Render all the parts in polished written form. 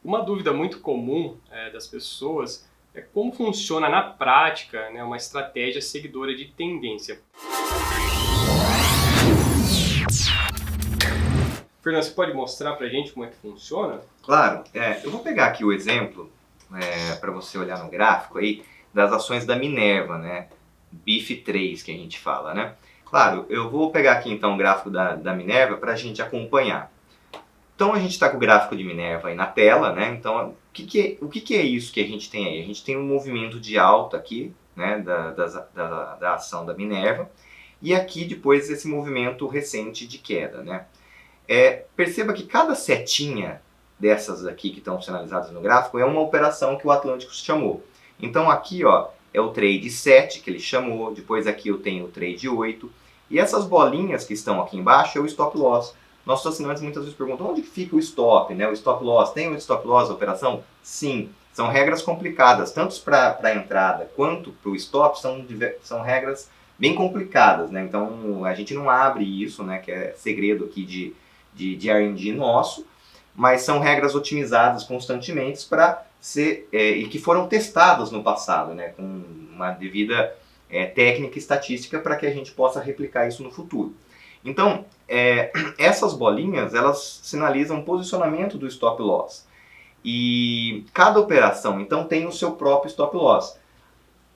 Uma dúvida muito comum das pessoas é como funciona na prática, né, uma estratégia seguidora de tendência. Fernando, você pode mostrar pra gente como é que funciona? Claro, eu vou pegar aqui o exemplo para você olhar no gráfico aí das ações da Minerva, né? BIF3 que a gente fala, né? Claro, eu vou pegar aqui então o gráfico da Minerva para a gente acompanhar. Então a gente está com o gráfico de Minerva aí na tela, né? Então o que é isso que a gente tem aí? A gente tem um movimento de alta aqui, né? Da ação da Minerva e aqui depois esse movimento recente de queda, né? Perceba que cada setinha dessas aqui que estão sinalizadas no gráfico é uma operação que o Atlântico chamou. Então aqui ó, é o trade 7 que ele chamou, depois aqui eu tenho o trade 8, e essas bolinhas que estão aqui embaixo é o stop loss. Nossos assinantes muitas vezes perguntam onde fica o stop, né? O stop loss, tem o stop loss da operação? Sim, são regras complicadas, tanto para a entrada quanto para o stop, são regras bem complicadas, né? Então a gente não abre isso, né? Que é segredo aqui de R&D nosso, mas são regras otimizadas constantemente para ser e que foram testadas no passado, né, com uma devida técnica e estatística para que a gente possa replicar isso no futuro. Então, essas bolinhas elas sinalizam o posicionamento do stop loss e cada operação então tem o seu próprio stop loss.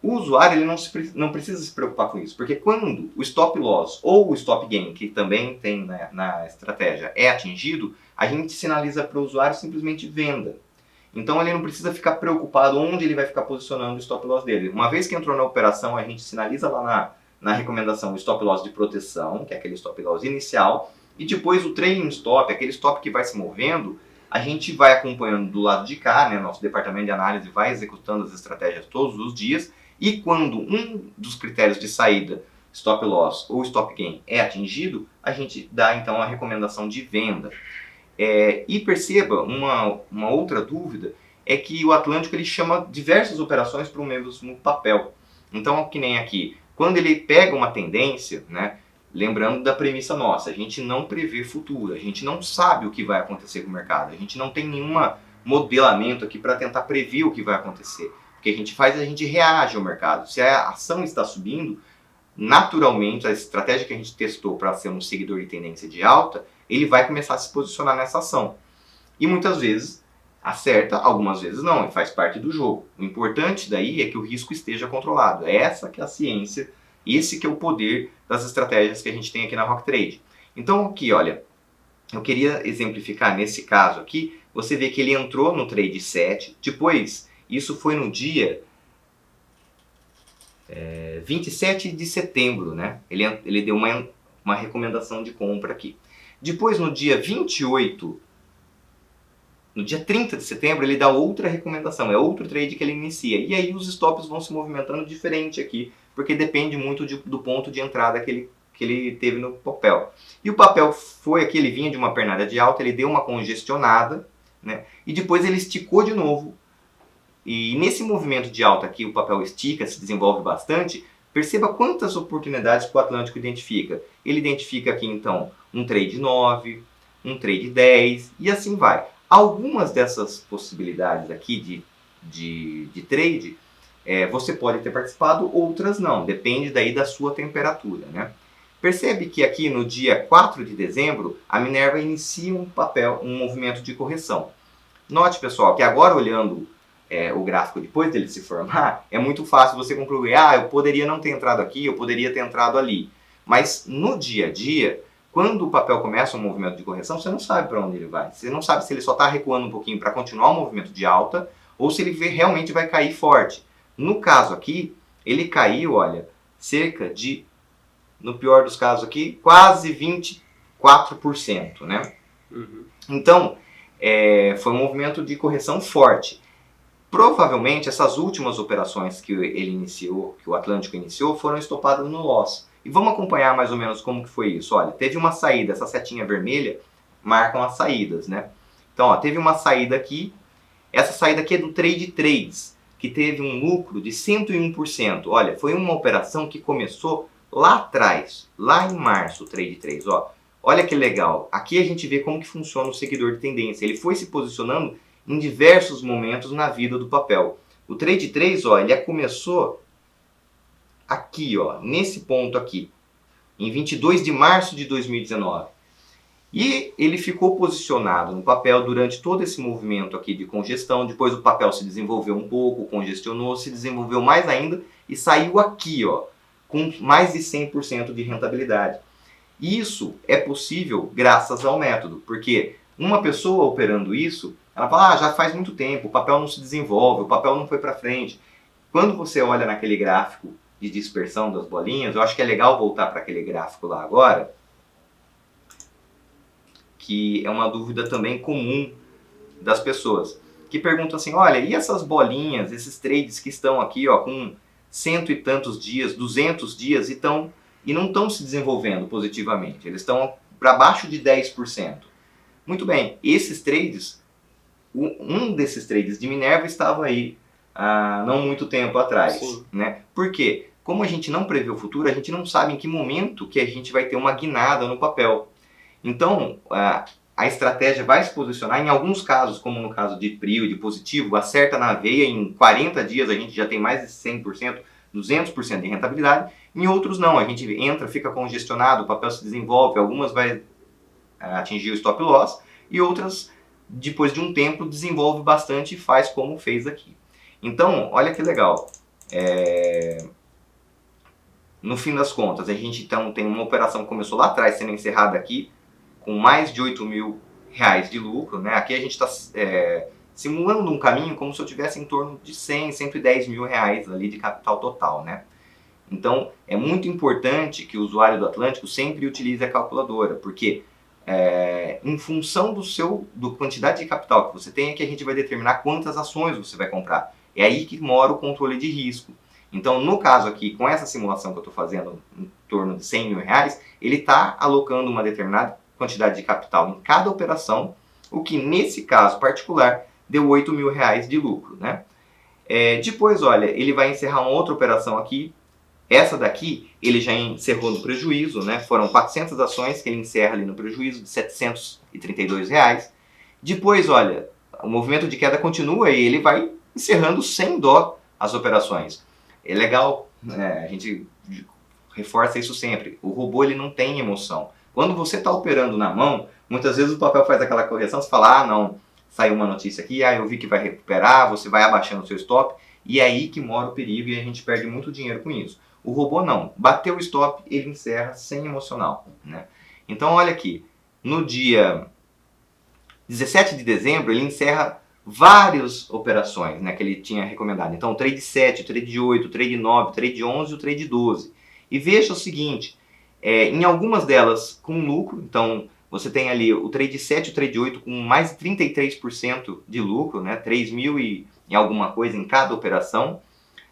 O usuário ele não precisa se preocupar com isso, porque quando o stop loss ou o stop gain, que também tem na estratégia, é atingido, a gente sinaliza para o usuário simplesmente venda. Então ele não precisa ficar preocupado onde ele vai ficar posicionando o stop loss dele. Uma vez que entrou na operação, a gente sinaliza lá na recomendação o stop loss de proteção, que é aquele stop loss inicial, e depois o trailing stop, aquele stop que vai se movendo, a gente vai acompanhando do lado de cá, né, nosso departamento de análise vai executando as estratégias todos os dias, e quando um dos critérios de saída, stop loss ou stop gain, é atingido, a gente dá então a recomendação de venda. E perceba, uma outra dúvida é que o Atlântico ele chama diversas operações para o mesmo papel. Então, que nem aqui, quando ele pega uma tendência, né, lembrando da premissa nossa, a gente não prevê futuro, a gente não sabe o que vai acontecer com o mercado, a gente não tem nenhum modelamento aqui para tentar prever o que vai acontecer. O que a gente faz é a gente reage ao mercado. Se a ação está subindo, naturalmente a estratégia que a gente testou para ser um seguidor de tendência de alta, ele vai começar a se posicionar nessa ação. E muitas vezes acerta, algumas vezes não, e faz parte do jogo. O importante daí é que o risco esteja controlado. É essa que é a ciência, esse que é o poder das estratégias que a gente tem aqui na Rock Trade. Então aqui, olha, eu queria exemplificar nesse caso aqui, você vê que ele entrou no trade 7, depois, isso foi no dia 27 de setembro, né? Ele deu uma recomendação de compra aqui. Depois, no dia 28, no dia 30 de setembro, ele dá outra recomendação, é outro trade que ele inicia. E aí os stops vão se movimentando diferente aqui, porque depende muito do ponto de entrada que ele teve no papel. E o papel foi aqui, ele vinha de uma pernada de alta, ele deu uma congestionada, né? E depois ele esticou de novo. E nesse movimento de alta aqui, o papel estica, se desenvolve bastante. Perceba quantas oportunidades que o Atlântico identifica. Ele identifica aqui então um trade 9, um trade 10 e assim vai. Algumas dessas possibilidades aqui de trade você pode ter participado, outras não. Depende daí da sua temperatura, né? Percebe que aqui no dia 4 de dezembro a Minerva inicia um movimento de correção. Note, pessoal, que agora olhando o gráfico depois dele se formar, é muito fácil você concluir, eu poderia não ter entrado aqui, eu poderia ter entrado ali. Mas no dia a dia, quando o papel começa um movimento de correção, você não sabe para onde ele vai. Você não sabe se ele só está recuando um pouquinho para continuar o movimento de alta ou se ele realmente vai cair forte. No caso aqui, ele caiu, olha, cerca de, no pior dos casos aqui, quase 24%, né? Uhum. Então, foi um movimento de correção forte. Provavelmente essas últimas operações que ele iniciou, que o Atlântico iniciou, foram estopadas no loss. E vamos acompanhar mais ou menos como que foi isso. Olha, teve uma saída, essa setinha vermelha marcam as saídas, né? Então, ó, teve uma saída aqui, essa saída aqui é do trade 3, que teve um lucro de 101%. Olha, foi uma operação que começou lá atrás, lá em março, o trade 3, ó. Olha que legal, aqui a gente vê como que funciona o seguidor de tendência. Ele foi se posicionando em diversos momentos na vida do papel. O trade 3, ó, ele começou aqui, ó, nesse ponto aqui, em 22 de março de 2019. E ele ficou posicionado no papel durante todo esse movimento aqui de congestão. Depois o papel se desenvolveu um pouco, congestionou, se desenvolveu mais ainda e saiu aqui, ó, com mais de 100% de rentabilidade. Isso é possível graças ao método, porque uma pessoa operando isso, ela fala, já faz muito tempo, o papel não se desenvolve, o papel não foi para frente. Quando você olha naquele gráfico de dispersão das bolinhas, eu acho que é legal voltar para aquele gráfico lá agora, que é uma dúvida também comum das pessoas, que perguntam assim, olha, e essas bolinhas, esses trades que estão aqui, ó, com 100 e tantos dias, 200 dias e não estão se desenvolvendo positivamente, eles estão para baixo de 10%. Muito bem, esses trades, um desses trades de Minerva estava aí há não muito tempo atrás, né? Por quê? Como a gente não prevê o futuro, a gente não sabe em que momento que a gente vai ter uma guinada no papel. Então, a estratégia vai se posicionar, em alguns casos, como no caso de PRIO, de positivo, acerta na veia, em 40 dias a gente já tem mais de 100%, 200% de rentabilidade. Em outros não, a gente entra, fica congestionado, o papel se desenvolve, algumas vai atingir o stop loss e outras, depois de um tempo, desenvolve bastante e faz como fez aqui. Então, olha que legal. No fim das contas, a gente então tem uma operação que começou lá atrás, sendo encerrada aqui, com mais de R$8.000 de lucro, né? Aqui a gente está simulando um caminho como se eu tivesse em torno de 100, R$110 mil ali de capital total, né? Então, é muito importante que o usuário do Atlântico sempre utilize a calculadora, porque em função do quantidade de capital que você tem, é que a gente vai determinar quantas ações você vai comprar. É aí que mora o controle de risco. Então, no caso aqui, com essa simulação que eu estou fazendo em torno de R$100 mil, ele está alocando uma determinada quantidade de capital em cada operação, o que nesse caso particular deu R$8.000 de lucro, né? Depois, olha, ele vai encerrar uma outra operação aqui. Essa daqui ele já encerrou no prejuízo, né? Foram 400 ações que ele encerra ali no prejuízo de R$732. Depois, olha, o movimento de queda continua e ele vai encerrando sem dó as operações. É legal, né? A gente reforça isso sempre. O robô ele não tem emoção. Quando você está operando na mão, muitas vezes o papel faz aquela correção, você fala, ah não, saiu uma notícia aqui, eu vi que vai recuperar, você vai abaixando o seu stop, e é aí que mora o perigo e a gente perde muito dinheiro com isso. O robô não, bateu o stop, ele encerra sem emocional, né? Então olha aqui, no dia 17 de dezembro ele encerra várias operações, né, que ele tinha recomendado. Então o trade 7, o trade 8, o trade 9, o trade 11 e o trade 12. E veja o seguinte, em algumas delas com lucro, então você tem ali o trade 7 e o trade 8 com mais de 33% de lucro, né, 3.000 e alguma coisa em cada operação.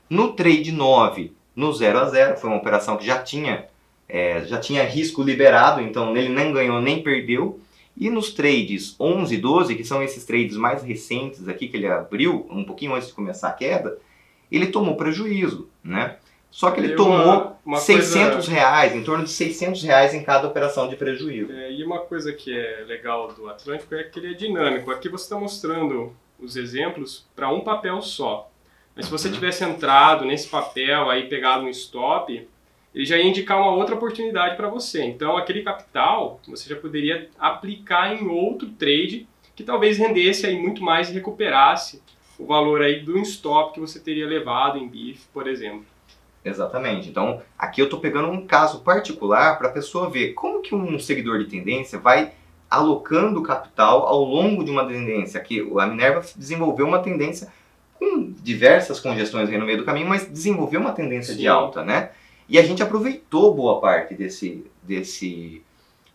No trade 9, no 0 a 0, foi uma operação que já tinha risco liberado, então ele nem ganhou nem perdeu. E nos trades 11 e 12, que são esses trades mais recentes aqui que ele abriu, um pouquinho antes de começar a queda, ele tomou prejuízo, né? Só que ele tomou R$600, em torno de R$600 em cada operação de prejuízo. E uma coisa que é legal do Atlântico é que ele é dinâmico. Aqui você está mostrando os exemplos para um papel só. Mas se você tivesse entrado nesse papel, aí pegado um stop, ele já ia indicar uma outra oportunidade para você. Então aquele capital você já poderia aplicar em outro trade que talvez rendesse aí muito mais e recuperasse o valor aí do stop que você teria levado em BIF, por exemplo. Exatamente. Então, aqui eu estou pegando um caso particular para a pessoa ver como que um seguidor de tendência vai alocando capital ao longo de uma tendência. Aqui a Minerva desenvolveu uma tendência com diversas congestões aí no meio do caminho, mas desenvolveu uma tendência de alta, né? E a gente aproveitou boa parte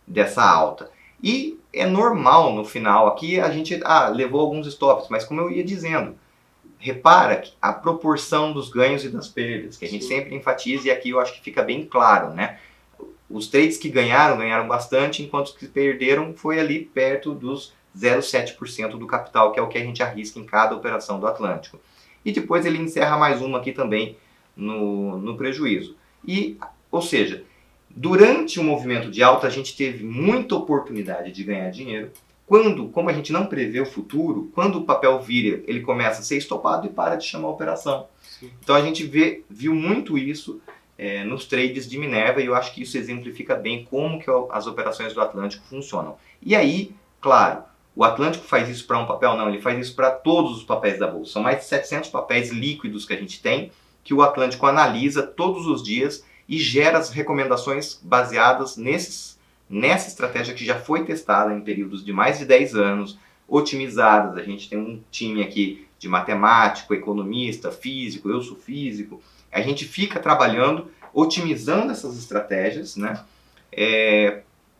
dessa alta. E é normal no final aqui a gente levou alguns stops, mas como eu ia dizendo, repara a proporção dos ganhos e das perdas, que a gente sempre enfatiza, e aqui eu acho que fica bem claro, né? Os trades que ganharam bastante, enquanto os que perderam foi ali perto dos 0,7% do capital, que é o que a gente arrisca em cada operação do Atlântico. E depois ele encerra mais uma aqui também no prejuízo. Ou seja, durante o movimento de alta a gente teve muita oportunidade de ganhar dinheiro, como a gente não prevê o futuro, quando o papel vira, ele começa a ser estopado e para de chamar a operação. Sim. Então a gente viu muito isso nos trades de Minerva, e eu acho que isso exemplifica bem como que as operações do Atlântico funcionam. E aí, claro, o Atlântico faz isso para um papel? Não, ele faz isso para todos os papéis da Bolsa. São mais de 700 papéis líquidos que a gente tem, que o Atlântico analisa todos os dias e gera as recomendações baseadas nessa estratégia que já foi testada em períodos de mais de 10 anos, otimizadas. A gente tem um time aqui de matemático, economista, físico, eu sou físico. A gente fica trabalhando, otimizando essas estratégias, né,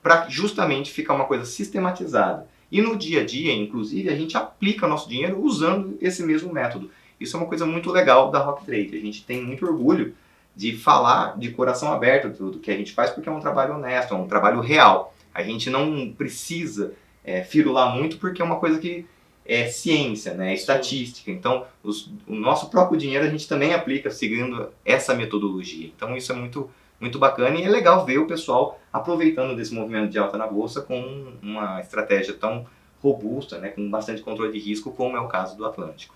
para justamente ficar uma coisa sistematizada. E no dia a dia, inclusive, a gente aplica nosso dinheiro usando esse mesmo método. Isso é uma coisa muito legal da Rock Trade. A gente tem muito orgulho de falar de coração aberto tudo que a gente faz, porque é um trabalho honesto, é um trabalho real. A gente não precisa firular muito, porque é uma coisa que é ciência, né, é estatística. Então, o nosso próprio dinheiro a gente também aplica seguindo essa metodologia. Então, isso é muito, muito bacana, e é legal ver o pessoal aproveitando desse movimento de alta na Bolsa com uma estratégia tão robusta, né, com bastante controle de risco, como é o caso do Atlântico.